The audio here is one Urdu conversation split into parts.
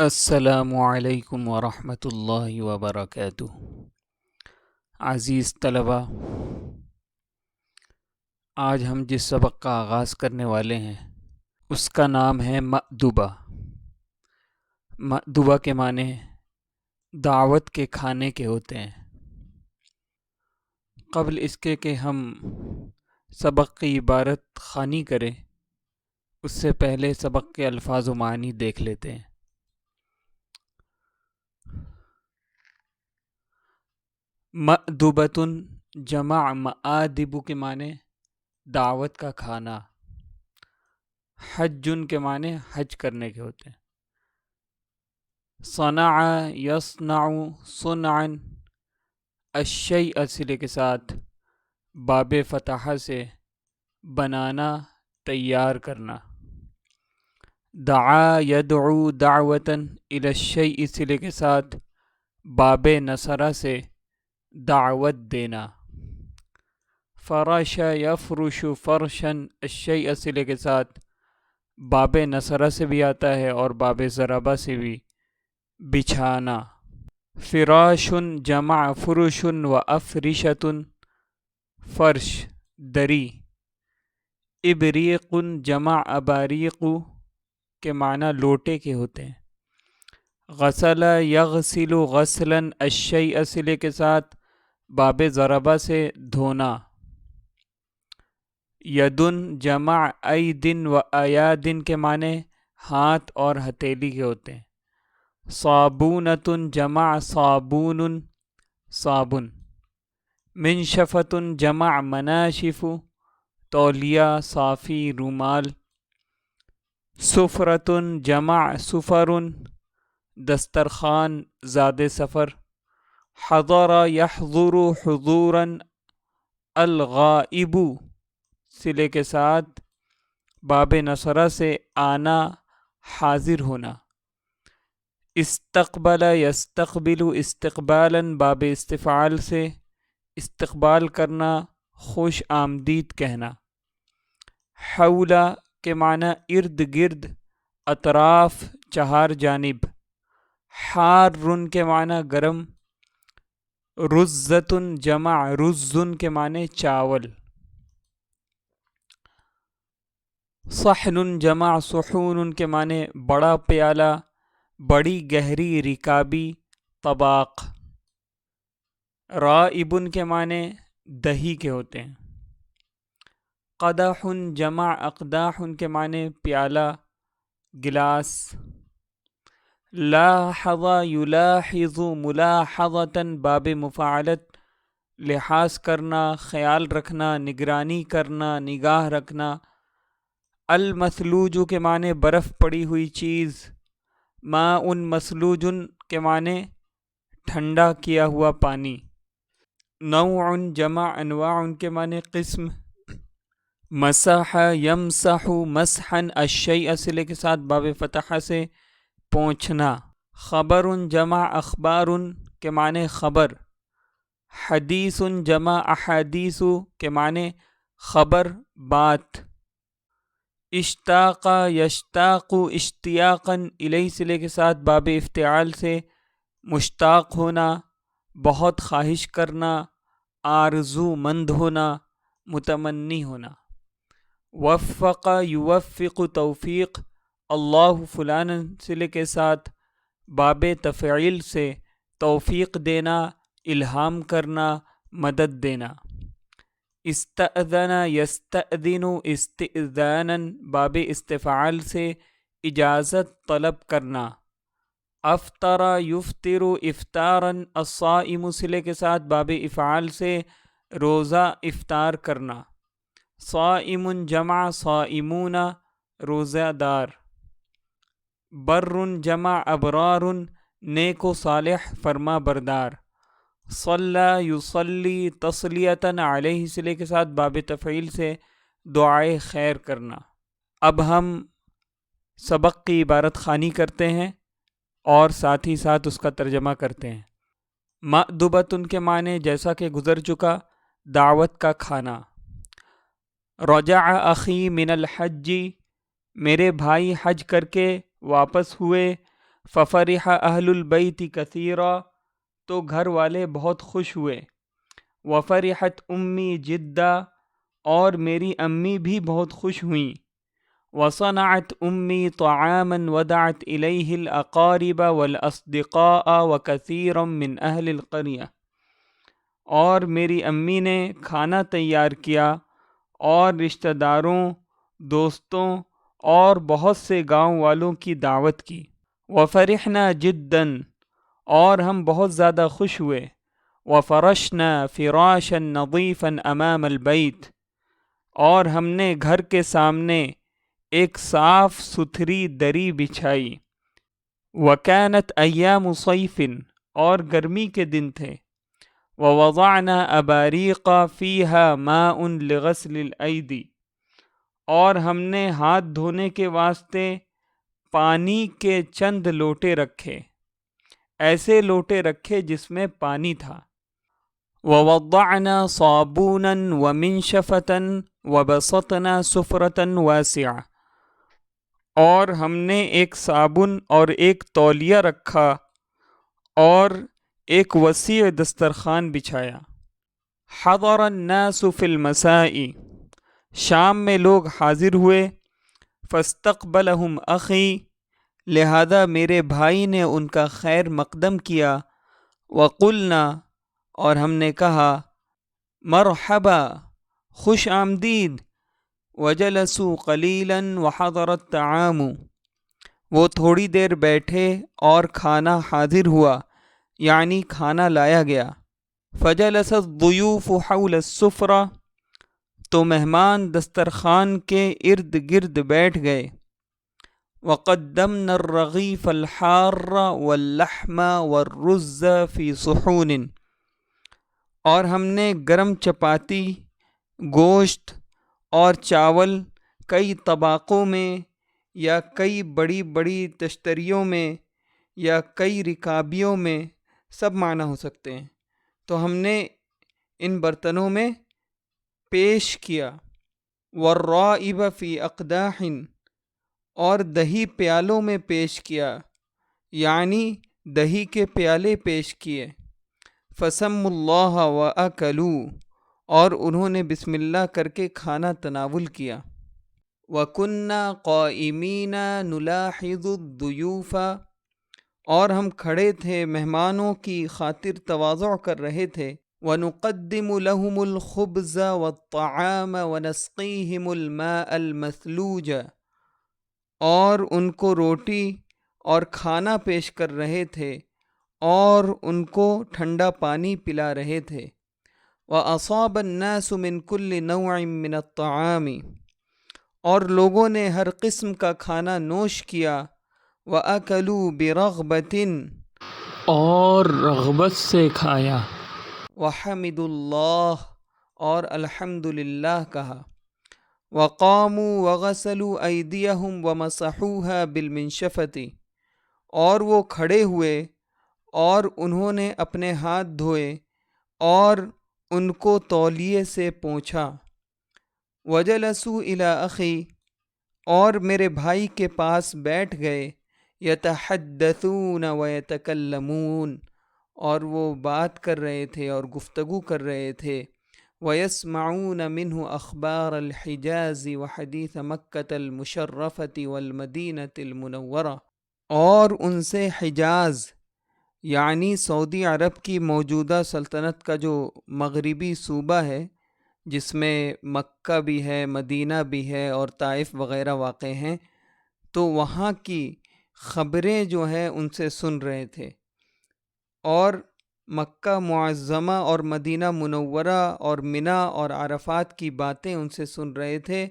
السلام علیکم ورحمۃ اللہ وبرکاتہ۔ عزیز طلبہ، آج ہم جس سبق کا آغاز کرنے والے ہیں اس کا نام ہے مأدبہ۔ مأدبہ کے معنی دعوت کے کھانے کے ہوتے ہیں۔ قبل اس کے کہ ہم سبق کی عبارت خوانی کریں، اس سے پہلے سبق کے الفاظ و معنی دیکھ لیتے ہیں۔ مأدبۃ جمع مآدب کے معنی دعوت کا کھانا۔ حج کے معنی حج کرنے کے ہوتے ہیں۔ صنع یصنع صنعا، الشیء صلے کے ساتھ باب فتحہ سے بنانا، تیار کرنا۔ دعا یدعو دعوتا الی الشیء صلے کے ساتھ باب نصرہ سے دعوت دینا۔ فرش یفرش فرشا، الشیء صلے کے ساتھ باب نصرہ سے بھی آتا ہے اور باب ضربہ سے بھی، بچھانا۔ فراش جمع فرش و افرشۃ، فرش دری۔ ابریق جمع اباریق کے معنی لوٹے کے ہوتے ہیں۔ غسل یغسل غسلا، الشیء صلے کے ساتھ باب ضربہ سے دھونا۔ یدن جمع ایدن و ایادن کے معنی ہاتھ اور ہتھیلی کے ہوتے ہیں۔ صابونۃ جمع صابون، صابن۔ منشفۃ جمع مناشف، تولیہ، صافی، رومال۔ سفرۃ جمع سفر، دسترخوان، زاد سفر۔ حضر یحضر حضورا، الغائب صلے کے ساتھ باب نصرہ سے آنا، حاضر ہونا۔ استقبل یستقبل استقبالا، باب استفعال سے استقبال کرنا، خوش آمدید کہنا۔ حول کے معنی ارد گرد، اطراف، چہار جانب۔ حار کے معنی گرم۔ رزۃ جمع رز کے معنی چاول۔ صحن جمع صحون کے معنی بڑا پیالہ، بڑی گہری رکابی، طباق۔ رائب کے معنی دہی کے ہوتے ہیں۔ قدح جمع اقداح کے معنی پیالہ، گلاس۔ لاحظ یلاحظ ملاحظۃ، باب مفاعلت، لحاظ کرنا، خیال رکھنا، نگرانی کرنا، نگاہ رکھنا۔ المثلوج کے معنی برف پڑی ہوئی چیز۔ ماء مثلوج کے معنی ٹھنڈا کیا ہوا پانی۔ نوع جمع انواع کے معنی قسم۔ مسح یمسح مسحا، الشیء صلے کے ساتھ باب فتحہ سے پونچھنا۔ خبر جمع اخبار کے معنی خبر۔ حدیث جمع احادیث کے معنی خبر، بات۔ اشتاق یشتاق اشتیاقا، الیہ صلے کے ساتھ باب افتعال سے مشتاق ہونا، بہت خواہش کرنا، آرزو مند ہونا، متمنی ہونا۔ وفق یوفق توفیق، اللہ فلانا صلے کے ساتھ باب تفعیل سے توفیق دینا، الہام کرنا، مدد دینا۔ استأذن یستأذن استئذانا، باب استفعال سے اجازت طلب کرنا۔ افطر یفطر افطارا، الصائم صلے کے ساتھ باب افعال سے روزہ افطار کرنا۔ صائم جمع صائمون، روزہ دار۔ بر جمع ابرار، نیک و صالح، فرما بردار۔ صلی یصلی تصلیۃ علیہ صلے کے ساتھ باب تفعیل سے دعائے خیر کرنا۔ اب ہم سبق کی عبارت خوانی کرتے ہیں اور ساتھ ہی ساتھ اس کا ترجمہ کرتے ہیں۔ مأدبۃ کے معنی جیسا کہ گزر چکا، دعوت کا کھانا۔ رجع اخی من الحج، میرے بھائی حج کر کے واپس ہوئے۔ ففرح اہل البیت کثیرا، تو گھر والے بہت خوش ہوئے، وفرحت امی جدا، اور میری امی بھی بہت خوش ہوئیں، وصنعت امی طعاما ودعت الیہ الاقارب والاصدقاء وکثیرا من اہل القریہ، اور میری امی نے کھانا تیار کیا اور رشتہ داروں، دوستوں اور بہت سے گاؤں والوں کی دعوت کی۔ وفرحنا جدا، اور ہم بہت زیادہ خوش ہوئے، وفرشنا فراشا نظیفا امام البیت، اور ہم نے گھر کے سامنے ایک صاف ستھری دری بچھائی، وکانت ایام صیف، اور گرمی کے دن تھے، ووضعنا اباریق فیہا ماء لغسل الایدی، اور ہم نے ہاتھ دھونے کے واسطے پانی کے چند لوٹے رکھے، ایسے لوٹے رکھے جس میں پانی تھا، ووضعنا صابونا ومنشفة وبسطنا سفرة واسعة، اور ہم نے ایک صابن اور ایک تولیہ رکھا اور ایک وسیع دسترخوان بچھایا۔ حضر الناس فی المساء، شام میں لوگ حاضر ہوئے، فاستقبلہم اخی، لہذا میرے بھائی نے ان کا خیر مقدم کیا، وقلنا، اور ہم نے کہا، مرحبا، خوش آمدید، وجلسوا قلیلا وحضر الطعام، وہ تھوڑی دیر بیٹھے اور کھانا حاضر ہوا، یعنی کھانا لایا گیا۔ فجلس الضیوف حول السفرہ، تو مہمان دسترخوان کے ارد گرد بیٹھ گئے۔ وقدمنا الرغیف الحار واللحم والرز فی صحون، اور ہم نے گرم چپاتی، گوشت اور چاول کئی طباقوں میں یا کئی بڑی بڑی تشتریوں میں یا کئی رکابیوں میں، سب معنی ہو سکتے ہیں، تو ہم نے ان برتنوں میں پیش کیا۔ والرائب فی اقداح، اور دہی پیالوں میں پیش کیا، یعنی دہی کے پیالے پیش کیے۔ فسموا اللہ واکلوا، اور انہوں نے بسم اللہ کر کے کھانا تناول کیا۔ وَكُنَّا قَائِمِينَ نُلَاحِظُ الضُّيُوفَ، اور ہم کھڑے تھے مہمانوں کی خاطر تواضع کر رہے تھے۔ وَنُقَدِّمُ لَهُمُ الْخُبْزَ وَالطَّعَامَ وَنَسْقِيهِمُ الْمَاءَ الْمَثْلُوجَ، اور ان کو روٹی اور کھانا پیش کر رہے تھے اور ان کو ٹھنڈا پانی پلا رہے تھے۔ وَأَصَابَ النَّاسُ مِنْ كُلِّ نَوْعٍ مِّنَ الطَّعَامِ، اور لوگوں نے ہر قسم کا کھانا نوش کیا۔ وَأَكَلُوا بِرَغْبَةٍ، اور رغبت سے کھایا۔ وَحَمِدُوا اللَّهَ، اور الحمدللہ کہا۔ وَقَامُوا وَغَسَلُوا أَيْدِيَهُمْ وَمَسَحُوهَا بِالْمِنْشَفَةِ، اور وہ کھڑے ہوئے اور انہوں نے اپنے ہاتھ دھوئے اور ان کو تولیے سے پونچھا۔ وَجَلَسُوا إِلَىٰ أَخِي، اور میرے بھائی کے پاس بیٹھ گئے۔ يَتَحَدَّثُونَ وَيَتَكَلَّمُونَ، اور وہ بات کر رہے تھے اور گفتگو کر رہے تھے۔ وَيَسْمَعُونَ مِنْهُ أَخْبَارَ الْحِجَازِ وَحَدِيثَ مَكَّةَ الْمُشَرَّفَةِ وَالْمَدِينَةِ الْمُنَوَّرَةِ، اور ان سے حجاز یعنی سعودی عرب کی موجودہ سلطنت کا جو مغربی صوبہ ہے، جس میں مکہ بھی ہے، مدینہ بھی ہے اور طائف وغیرہ واقع ہیں، تو وہاں کی خبریں جو ہیں ان سے سن رہے تھے، اور مکہ معظمہ اور مدینہ منورہ اور منی اور عرفات کی باتیں ان سے سن رہے تھے۔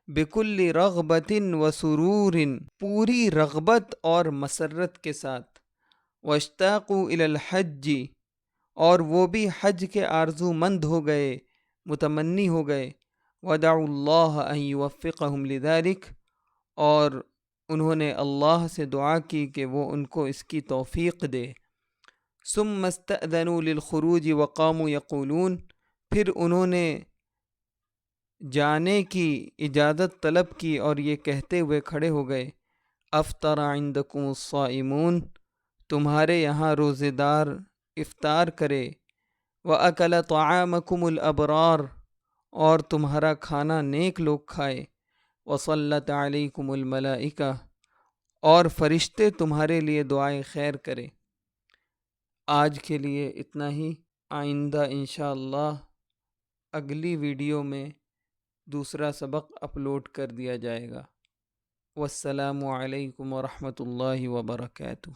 بکل رغبت و سرور، پوری رغبت اور مسرت کے ساتھ۔ واشتاقوا الی الحج، اور وہ بھی حج کے آرزو مند ہو گئے، متمنی ہو گئے۔ ودعوا اللہ ان یوفقہم لذلک، اور انہوں نے اللہ سے دعا کی کہ وہ ان کو اس کی توفیق دے۔ ثم استأذنوا للخروج وقاموا یقولون، پھر انہوں نے جانے کی اجازت طلب کی اور یہ کہتے ہوئے کھڑے ہو گئے، افطر عندکم الصائمون، تمہارے یہاں روزے دار افطار کرے، وَأَكَلَ طَعَامَكُمُ الْأَبْرَارُ، اور تمہارا کھانا نیک لوگ کھائے، وَصَلَّتْ عَلَيْكُمُ الْمَلَائِكَةُ، اور فرشتے تمہارے لیے دعائیں خیر کرے۔ آج کے لیے اتنا ہی، آئندہ انشاءاللہ اگلی ویڈیو میں دوسرا سبق اپلوڈ کر دیا جائے گا۔ والسلام علیکم ورحمۃ اللہ وبرکاتہ۔